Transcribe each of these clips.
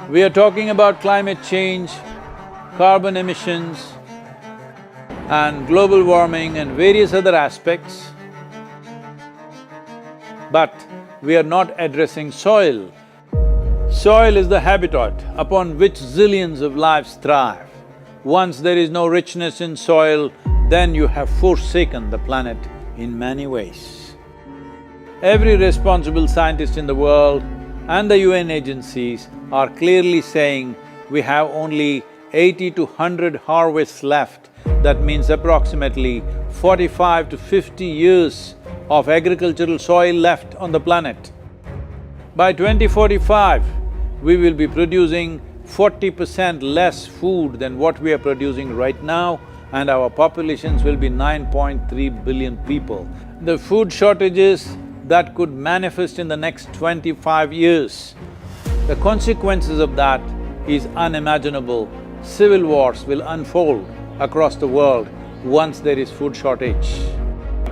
We are talking about climate change, carbon emissions and global warming and various other aspects, but we are not addressing soil. Soil is the habitat upon which zillions of lives thrive. Once there is no richness in soil, then you have forsaken the planet in many ways. Every responsible scientist in the world and the UN agencies are clearly saying we have only 80 to 100 harvests left. That means approximately 45 to 50 years of agricultural soil left on the planet. By 2045, we will be producing 40% less food than what we are producing right now, and our populations will be 9.3 billion people. The food shortages that could manifest in the next 25 years, the consequences of that is unimaginable. Civil wars will unfold across the world once there is food shortage.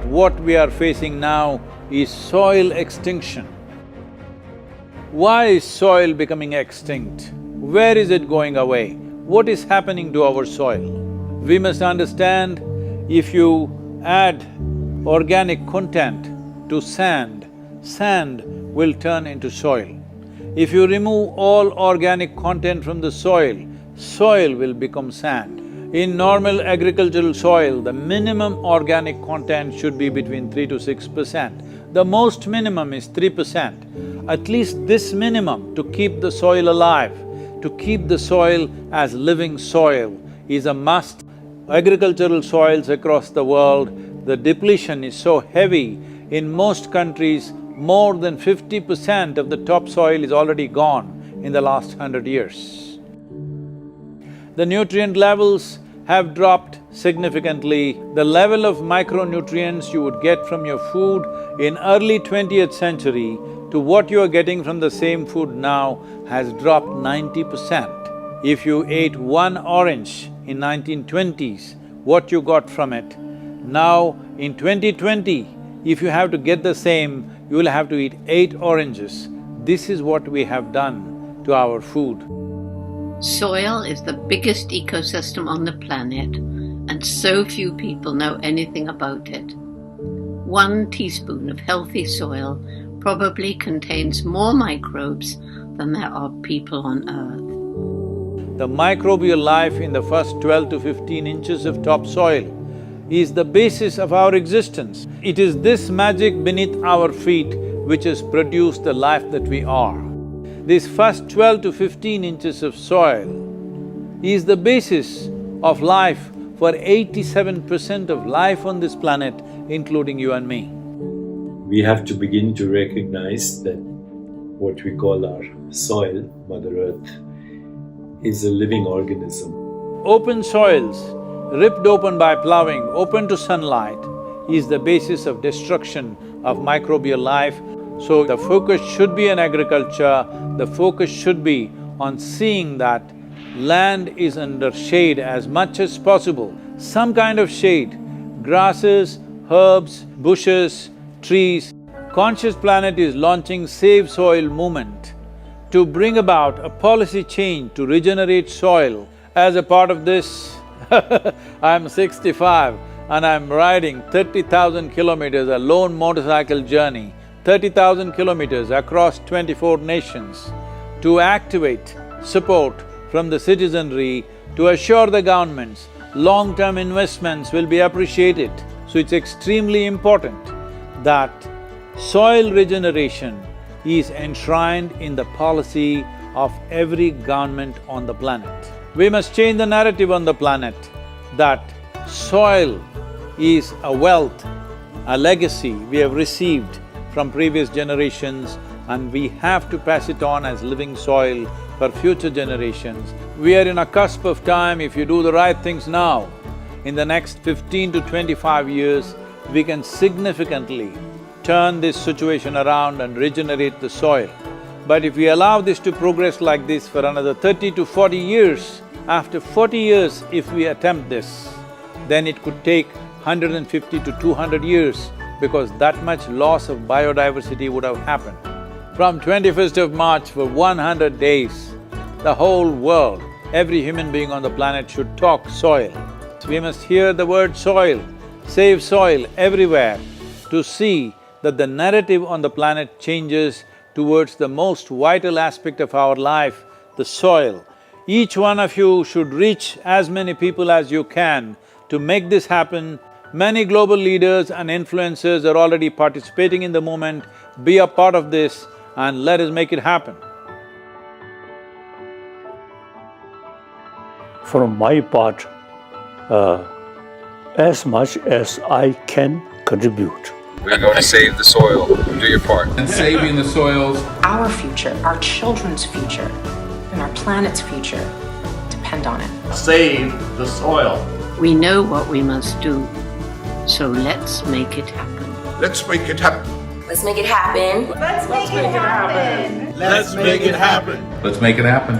What we are facing now is soil extinction. Why is soil becoming extinct? Where is it going away? What is happening to our soil? We must understand, if you add organic content to sand, sand will turn into soil. If you remove all organic content from the soil, soil will become sand. In normal agricultural soil, the minimum organic content should be between 3 to 6%. The most minimum is 3%. At least this minimum to keep the soil alive, to keep the soil as living soil is a must. Agricultural soils across the world, the depletion is so heavy, in most countries, more than 50% of the topsoil is already gone in the last 100 years. The nutrient levels have dropped significantly. The level of micronutrients you would get from your food in early 20th century to what you are getting from the same food now has dropped 90%. If you ate one orange in 1920s, what you got from it, now in 2020, if you have to get the same, you will have to eat 8 oranges. This is what we have done to our food. Soil is the biggest ecosystem on the planet, and so few people know anything about it. 1 teaspoon of healthy soil probably contains more microbes than there are people on Earth. The microbial life in the first 12 to 15 inches of topsoil is the basis of our existence. It is this magic beneath our feet which has produced the life that we are. This first 12 to 15 inches of soil is the basis of life for 87% of life on this planet, including you and me. We have to begin to recognize that what we call our soil, Mother Earth, is a living organism. Open soils, ripped open by ploughing, open to sunlight, is the basis of destruction of microbial life. So the focus should be on agriculture, the focus should be on seeing that land is under shade as much as possible. Some kind of shade, grasses, herbs, bushes, trees. Conscious Planet is launching Save Soil movement to bring about a policy change to regenerate soil. As a part of this, I'm 65 and I'm riding 30,000 kilometers, a lone motorcycle journey, 30,000 kilometers across 24 nations to activate support from the citizenry to assure the governments long-term investments will be appreciated. So it's extremely important that soil regeneration is enshrined in the policy of every government on the planet. We must change the narrative on the planet that soil is a wealth, a legacy we have received from previous generations, and we have to pass it on as living soil for future generations. We are in a cusp of time. If you do the right things now, in the next 15 to 25 years, we can significantly turn this situation around and regenerate the soil. But if we allow this to progress like this for another 30 to 40 years, after 40 years if we attempt this, then it could take 150 to 200 years because that much loss of biodiversity would have happened. From 21st of March for 100 days, The whole world, every human being on the planet should talk soil. We must hear the word soil, save soil everywhere to see that the narrative on the planet changes towards the most vital aspect of our life, the soil. Each one of you should reach as many people as you can to make this happen. Many global leaders and influencers are already participating in the movement. Be a part of this and let us make it happen. From my part, as much as I can contribute. We're going to save the soil. Do your part. And saving the soils. Our future, our children's future, and our planet's future depend on it. Save the soil. We know what we must do, so let's make it happen. Let's make it happen. Let's make it happen. Let's make it happen. Let's make it happen. Let's make it happen.